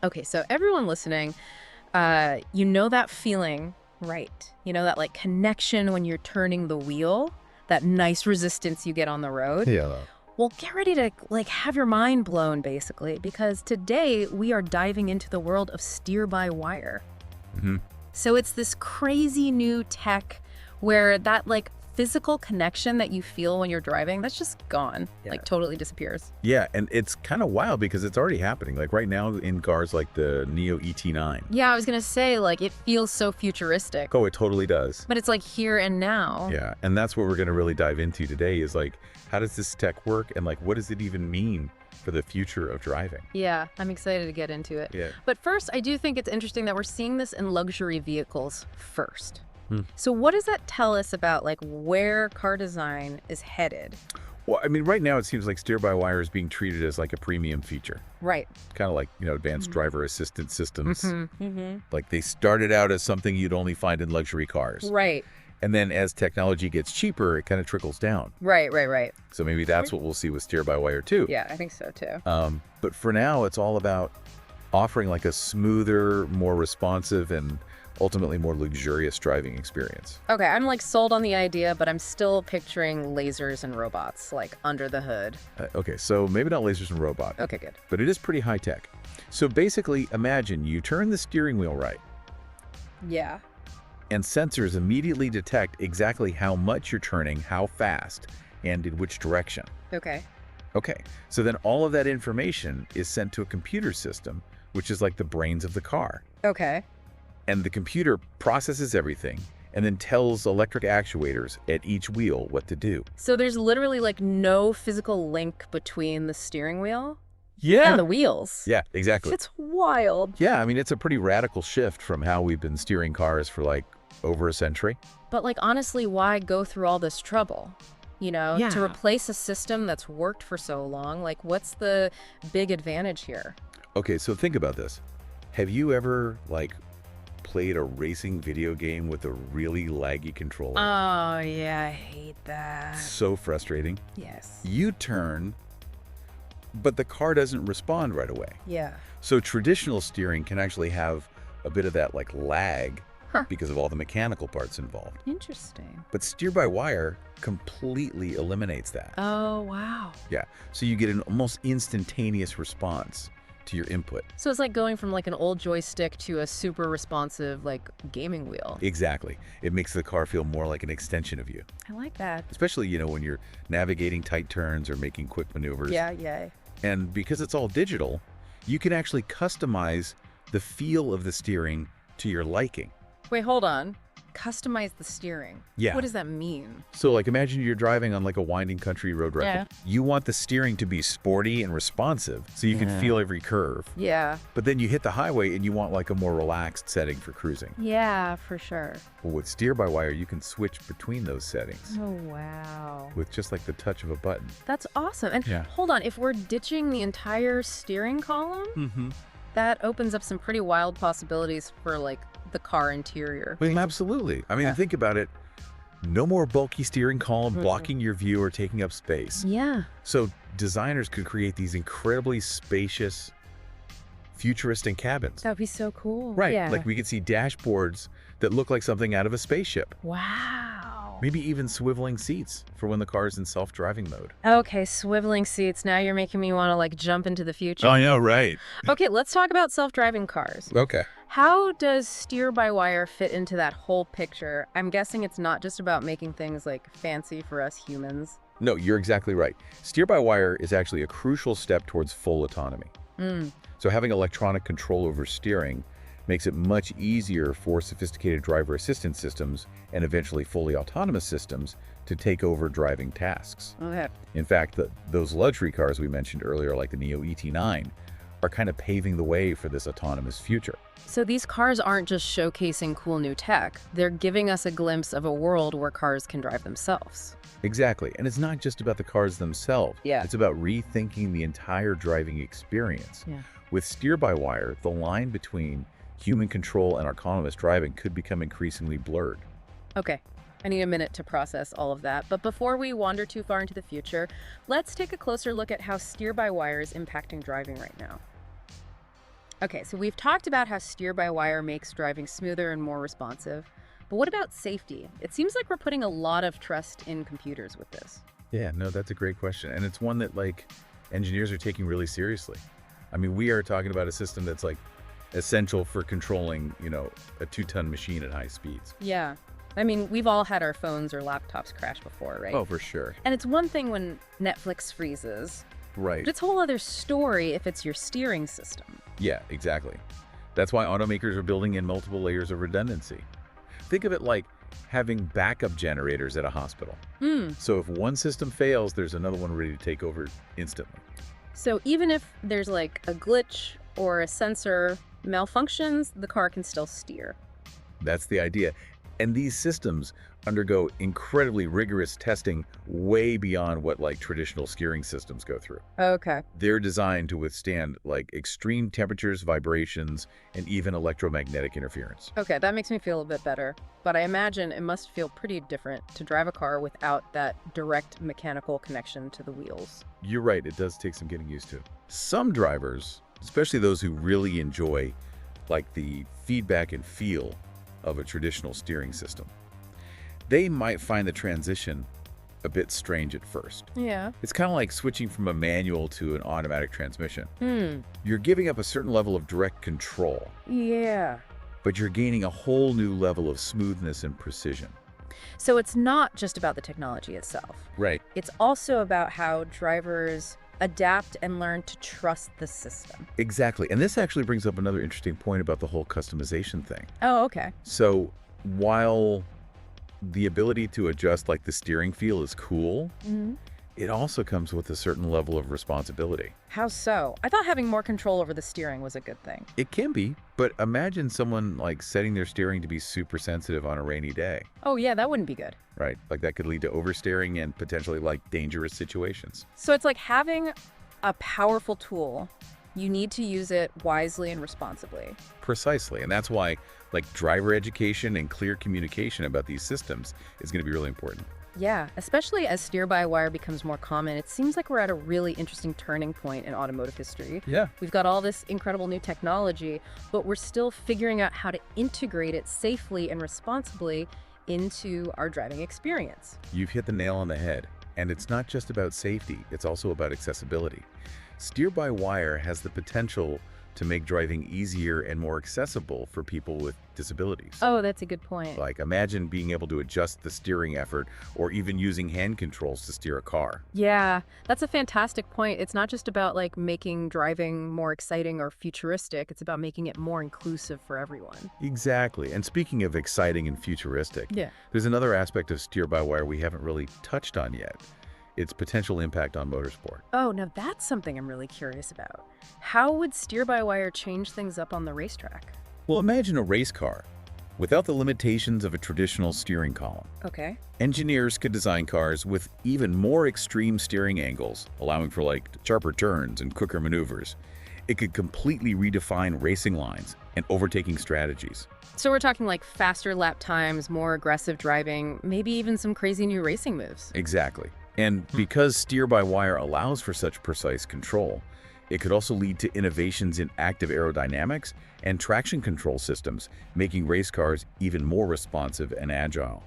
Okay, so everyone listening, you know that feeling, right? You know that like connection when you're turning the wheel, that nice resistance you get on the road? Yeah. Well, get ready to like have your mind blown basically, because today we are diving into the world of steer-by-wire. Hmm. So it's this crazy new tech where that like physical connection that you feel when you're driving, that's just gone, like totally disappears. Yeah, and it's kind of wild because it's already happening. Like right now in cars like the Nio ET9. Yeah, I was gonna say, like, it feels so futuristic, Oh, it totally does. but it's like here and now. Yeah, and that's what we're going to really dive into today is like, how does this tech work and like, what does it even mean for the future of driving? Yeah, I'm excited to get into it. Yeah. But first, I do think it's interesting that we're seeing this in luxury vehicles first. Hmm. So what does that tell us about like where car design is headed? Well, I mean, right now it seems like steer-by-wire is being treated as like a premium feature. Right. Kind of like, advanced driver assistance systems. Mm-hmm. Like they started out as something you'd only find in luxury cars. Right. And then as technology gets cheaper, it kind of trickles down. Right. So maybe that's what we'll see with steer-by-wire too. Yeah, I think so too. But for now, it's all about offering like a smoother, more responsive, and ultimately more luxurious driving experience. Okay, I'm like sold on the idea, but I'm still picturing lasers and robots like under the hood. Okay, so maybe not lasers and robot, Okay, good. but it is pretty high tech. So basically, imagine you turn the steering wheel right, Yeah. and sensors immediately detect exactly how much you're turning, how fast, and in which direction. Okay. Okay, so then all of that information is sent to a computer system, which is like the brains of the car. Okay. And the computer processes everything and then tells electric actuators at each wheel what to do. So there's literally like no physical link between the steering wheel Yeah. and the wheels. Yeah, exactly. It's wild. Yeah, I mean, it's a pretty radical shift from how we've been steering cars for like over a century. But like honestly, why go through all this trouble? To Yeah. replace a system that's worked for so long, like what's the big advantage here? Okay, so think about this. Have you ever like played a racing video game with a really laggy controller? Oh, yeah, I hate that. So frustrating. Yes. You turn, but the car doesn't respond right away. Yeah. So traditional steering can actually have a bit of that like lag Huh. because of all the mechanical parts involved. Interesting. But steer-by-wire completely eliminates that. Oh, wow. Yeah, so you get an almost instantaneous response to your input. So it's like going from like an old joystick to a super responsive like gaming wheel. Exactly. It makes the car feel more like an extension of you, I like that. especially, when you're navigating tight turns or making quick maneuvers. Yeah. And because it's all digital, you can actually customize the feel of the steering to your liking. Wait, hold on. Customize the steering. Yeah. What does that mean? So like imagine you're driving on like a winding country road wreck. Yeah. You want the steering to be sporty and responsive so you can feel every curve. Yeah. But then you hit the highway and you want like a more relaxed setting for cruising. Yeah, for sure. Well, with steer-by-wire, you can switch between those settings Oh, wow. with just like the touch of a button. That's awesome. And Yeah. hold on, if we're ditching the entire steering column, Mm-hmm. that opens up some pretty wild possibilities for like the car interior. Well, absolutely. I mean, think about it. No more bulky steering column blocking your view or taking up space. Yeah. So designers could create these incredibly spacious, futuristic cabins. That would be so cool. Right. Yeah. Like we could see dashboards that look like something out of a spaceship. Wow. Maybe even swiveling seats for when the car's in self-driving mode. Okay, swiveling seats. Now you're making me want to like jump into the future. I know, right? Okay, let's talk about self-driving cars. Okay. How does steer-by-wire fit into that whole picture? I'm guessing it's not just about making things like fancy for us humans. No, you're exactly right. Steer-by-wire is actually a crucial step towards full autonomy. So having electronic control over steering makes it much easier for sophisticated driver assistance systems and eventually fully autonomous systems to take over driving tasks. Okay. In fact, those luxury cars we mentioned earlier, like the Nio ET9, are kind of paving the way for this autonomous future. So these cars aren't just showcasing cool new tech. They're giving us a glimpse of a world where cars can drive themselves. Exactly. And it's not just about the cars themselves. Yeah. It's about rethinking the entire driving experience. Yeah. With steer-by-wire, the line between human control and autonomous driving could become increasingly blurred. Okay. I need a minute to process all of that. But before we wander too far into the future, let's take a closer look at how steer-by-wire is impacting driving right now. Okay, so we've talked about how steer-by-wire makes driving smoother and more responsive. But what about safety? It seems like we're putting a lot of trust in computers with this. Yeah, no, that's a great question. And it's one that engineers are taking really seriously. I mean, we are talking about a system that's essential for controlling, a 2-ton machine at high speeds. Yeah. I mean, we've all had our phones or laptops crash before, right? Oh, for sure. And it's one thing when Netflix freezes, Right. but it's a whole other story if it's your steering system. Yeah, exactly. That's why automakers are building in multiple layers of redundancy. Think of it like having backup generators at a hospital. So if one system fails, there's another one ready to take over instantly. So even if there's like a glitch or a sensor malfunctions, the car can still steer. That's the idea. And these systems undergo incredibly rigorous testing way beyond what traditional steering systems go through. Okay. They're designed to withstand extreme temperatures, vibrations, and even electromagnetic interference. Okay, that makes me feel a bit better. But I imagine it must feel pretty different to drive a car without that direct mechanical connection to the wheels. You're right, it does take some getting used to. Some drivers, especially those who really enjoy the feedback and feel of a traditional steering system, they might find the transition a bit strange at first. Yeah. It's kind of like switching from a manual to an automatic transmission. You're giving up a certain level of direct control, Yeah. but you're gaining a whole new level of smoothness and precision. So it's not just about the technology itself. Right. It's also about how drivers adapt and learn to trust the system. Exactly. And this actually brings up another interesting point about the whole customization thing. Oh, okay. So while the ability to adjust the steering feel is cool, it also comes with a certain level of responsibility. How so? I thought having more control over the steering was a good thing. It can be, but imagine someone setting their steering to be super sensitive on a rainy day, Oh, yeah, that wouldn't be good. right? That could lead to oversteering and potentially dangerous situations. So it's like having a powerful tool. You need to use it wisely and responsibly. Precisely. And that's why driver education and clear communication about these systems is going to be really important. Yeah, especially as steer-by-wire becomes more common, it seems like we're at a really interesting turning point in automotive history. Yeah. We've got all this incredible new technology, but we're still figuring out how to integrate it safely and responsibly into our driving experience. You've hit the nail on the head. And it's not just about safety, it's also about accessibility. Steer-by-wire has the potential to make driving easier and more accessible for people with disabilities. Oh, that's a good point. Imagine being able to adjust the steering effort or even using hand controls to steer a car. Yeah, that's a fantastic point. It's not just about making driving more exciting or futuristic. It's about making it more inclusive for everyone. Exactly. And speaking of exciting and futuristic, Yeah. there's another aspect of steer-by-wire we haven't really touched on yet. Its potential impact on motorsport. Oh, now that's something I'm really curious about. How would steer-by-wire change things up on the racetrack? Well, imagine a race car without the limitations of a traditional steering column. Okay. Engineers could design cars with even more extreme steering angles, allowing for sharper turns and quicker maneuvers. It could completely redefine racing lines and overtaking strategies. So we're talking faster lap times, more aggressive driving, maybe even some crazy new racing moves. Exactly. And because steer-by-wire allows for such precise control, it could also lead to innovations in active aerodynamics and traction control systems, making race cars even more responsive and agile.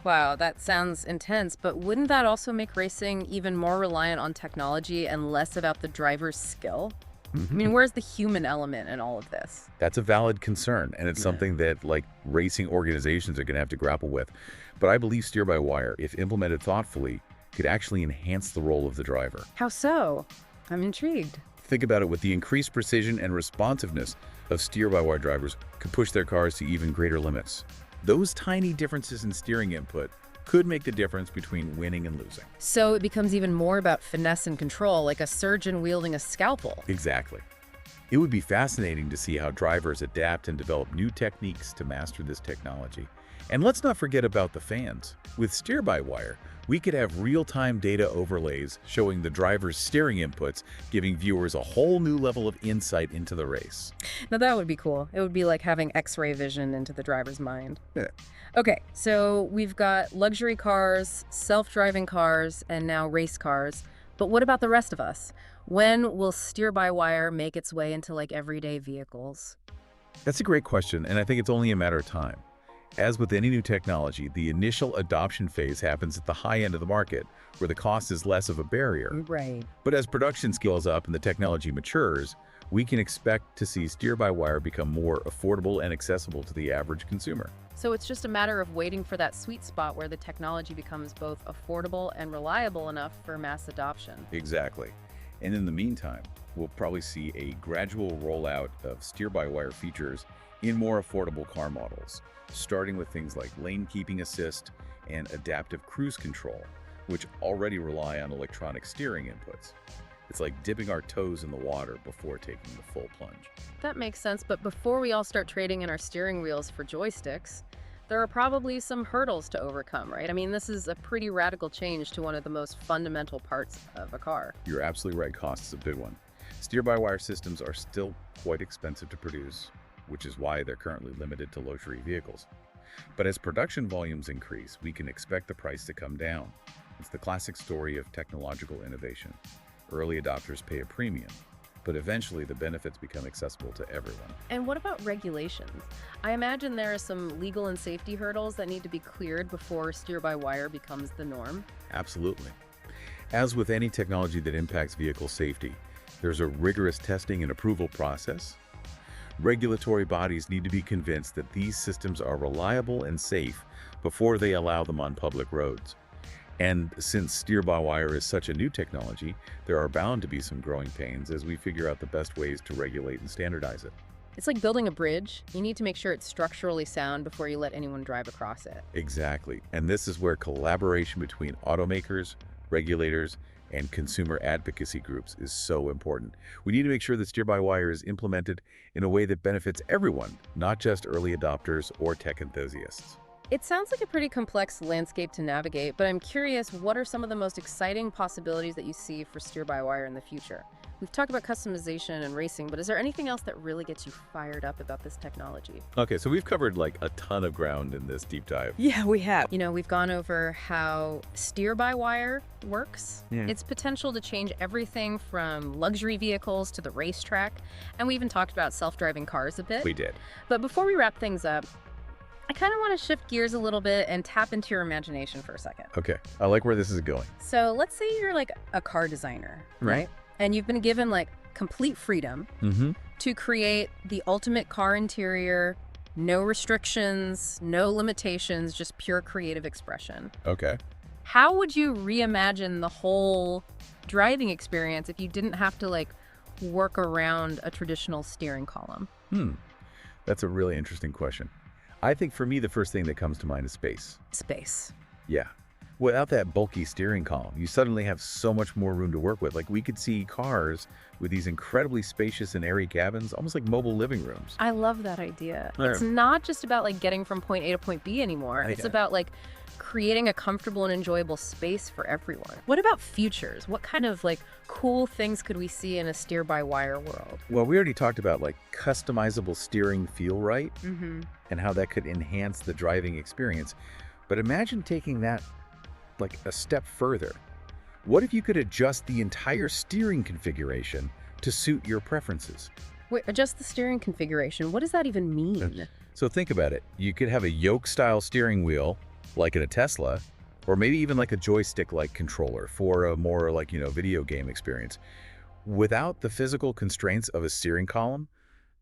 Wow, that sounds intense, but wouldn't that also make racing even more reliant on technology and less about the driver's skill? I mean, where's the human element in all of this? That's a valid concern, and it's something that racing organizations are going to have to grapple with. But I believe steer-by-wire, if implemented thoughtfully, could actually enhance the role of the driver. How so? I'm intrigued. Think about it, with the increased precision and responsiveness of steer-by-wire drivers could push their cars to even greater limits. Those tiny differences in steering input could make the difference between winning and losing. So it becomes even more about finesse and control, like a surgeon wielding a scalpel. Exactly. It would be fascinating to see how drivers adapt and develop new techniques to master this technology. And let's not forget about the fans. With steer-by-wire, we could have real-time data overlays showing the driver's steering inputs, giving viewers a whole new level of insight into the race. Now that would be cool. It would be like having X-ray vision into the driver's mind. Yeah. Okay, so we've got luxury cars, self-driving cars, and now race cars. But what about the rest of us? When will steer-by-wire make its way into like everyday vehicles? That's a great question, and I think it's only a matter of time. As with any new technology, the initial adoption phase happens at the high end of the market, where the cost is less of a barrier. Right. But as production scales up and the technology matures, we can expect to see steer-by-wire become more affordable and accessible to the average consumer. So it's just a matter of waiting for that sweet spot where the technology becomes both affordable and reliable enough for mass adoption. Exactly. And in the meantime, we'll probably see a gradual rollout of steer-by-wire features in more affordable car models, starting with things like lane keeping assist and adaptive cruise control, which already rely on electronic steering inputs. It's like dipping our toes in the water before taking the full plunge. That makes sense, but before we all start trading in our steering wheels for joysticks, there are probably some hurdles to overcome, right? I mean, this is a pretty radical change to one of the most fundamental parts of a car. You're absolutely right, cost is a big one. Steer-by-wire systems are still quite expensive to produce, which is why they're currently limited to luxury vehicles. But as production volumes increase, we can expect the price to come down. It's the classic story of technological innovation. Early adopters pay a premium, but eventually the benefits become accessible to everyone. And what about regulations? I imagine there are some legal and safety hurdles that need to be cleared before steer-by-wire becomes the norm. Absolutely. As with any technology that impacts vehicle safety, there's a rigorous testing and approval process. Regulatory bodies need to be convinced that these systems are reliable and safe before they allow them on public roads. And since steer-by-wire is such a new technology, there are bound to be some growing pains as we figure out the best ways to regulate and standardize it. It's like building a bridge. You need to make sure it's structurally sound before you let anyone drive across it. Exactly. And this is where collaboration between automakers, regulators, and consumer advocacy groups is so important. We need to make sure that steer-by-wire is implemented in a way that benefits everyone, not just early adopters or tech enthusiasts. It sounds like a pretty complex landscape to navigate, but I'm curious, what are some of the most exciting possibilities that you see for steer-by-wire in the future? We've talked about customization and racing, but is there anything else that really gets you fired up about this technology? Okay, so we've covered like a ton of ground in this deep dive. Yeah, we have. You know, we've gone over how steer-by-wire works, its potential to change everything from luxury vehicles to the racetrack, and we even talked about self-driving cars a bit. We did. But before we wrap things up, I kind of want to shift gears a little bit and tap into your imagination for a second. Okay, I like where this is going. So let's say you're like a car designer, right? And you've been given like complete freedom to create the ultimate car interior, no restrictions, no limitations, just pure creative expression. Okay. How would you reimagine the whole driving experience if you didn't have to like work around a traditional steering column? That's a really interesting question. I think for me, the first thing that comes to mind is space. Space. Yeah. Without that bulky steering column, you suddenly have so much more room to work with. Like we could see cars with these incredibly spacious and airy cabins, almost like mobile living rooms. I love that idea. It's not just about like getting from point A to point B anymore. It's about like creating a comfortable and enjoyable space for everyone. What about futures? What kind of like cool things could we see in a steer-by-wire world? Well, we already talked about like customizable steering feel right and how that could enhance the driving experience. But imagine taking that like a step further. What if you could adjust the entire steering configuration to suit your preferences? Wait, adjust the steering configuration. What does that even mean? So think about it. You could have a yoke-style steering wheel, like in a Tesla, or maybe even like a joystick-like controller for a more like, video game experience. Without the physical constraints of a steering column,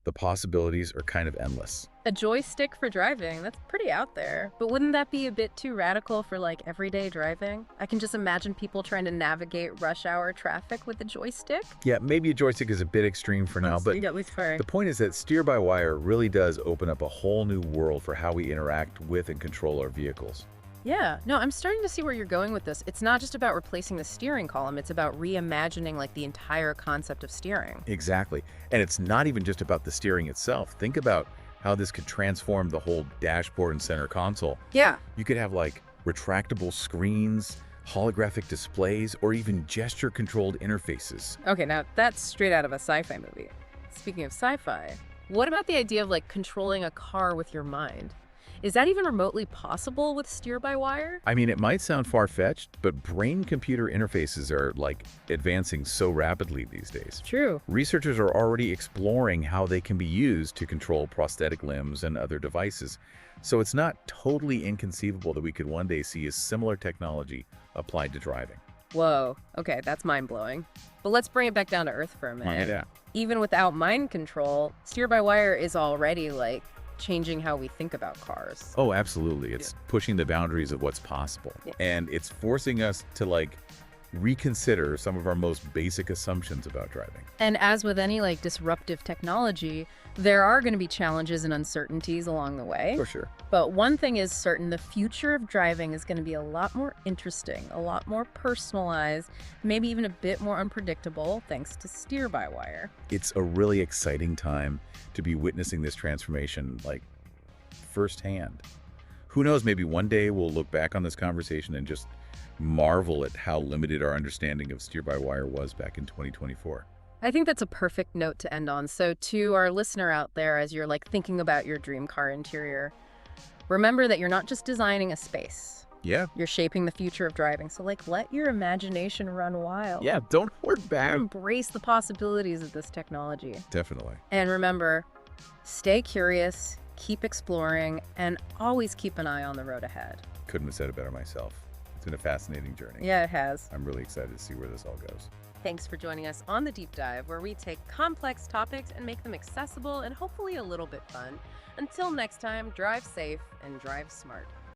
the possibilities are kind of endless. A joystick for driving, that's pretty out there. But wouldn't that be a bit too radical for like everyday driving? I can just imagine people trying to navigate rush hour traffic with a joystick. Yeah, maybe a joystick is a bit extreme for now, but the point is that steer-by-wire really does open up a whole new world for how we interact with and control our vehicles. Yeah, no, I'm starting to see where you're going with this. It's not just about replacing the steering column, it's about reimagining like the entire concept of steering. Exactly. And it's not even just about the steering itself. Think about how this could transform the whole dashboard and center console. Yeah. You could have like retractable screens, holographic displays, or even gesture-controlled interfaces. Okay, now that's straight out of a sci-fi movie. Speaking of sci-fi, what about the idea of like controlling a car with your mind? Is that even remotely possible with steer-by-wire? I mean, it might sound far-fetched, but brain-computer interfaces are, like, advancing so rapidly these days. True. Researchers are already exploring how they can be used to control prosthetic limbs and other devices. So it's not totally inconceivable that we could one day see a similar technology applied to driving. Whoa. Okay, that's mind-blowing. But let's bring it back down to earth for a minute. Yeah. Even without mind control, steer-by-wire is already, like, changing how we think about cars. Oh, absolutely. It's pushing the boundaries of what's possible. Yeah. And it's forcing us to, like, reconsider some of our most basic assumptions about driving. And as with any, like, disruptive technology, there are going to be challenges and uncertainties along the way. For sure. But one thing is certain, the future of driving is going to be a lot more interesting, a lot more personalized, maybe even a bit more unpredictable thanks to steer-by-wire. It's a really exciting time to be witnessing this transformation, like, firsthand. Who knows, maybe one day we'll look back on this conversation and just marvel at how limited our understanding of steer-by-wire was back in 2024. I think that's a perfect note to end on. So to our listener out there, as you're like thinking about your dream car interior, remember that you're not just designing a space. Yeah. You're shaping the future of driving. So like let your imagination run wild. Yeah, don't hold back. Embrace the possibilities of this technology. Definitely. And remember, stay curious, keep exploring, and always keep an eye on the road ahead. Couldn't have said it better myself. It's been a fascinating journey. Yeah, it has. I'm really excited to see where this all goes. Thanks for joining us on The Deep Dive, where we take complex topics and make them accessible and hopefully a little bit fun. Until next time, drive safe and drive smart.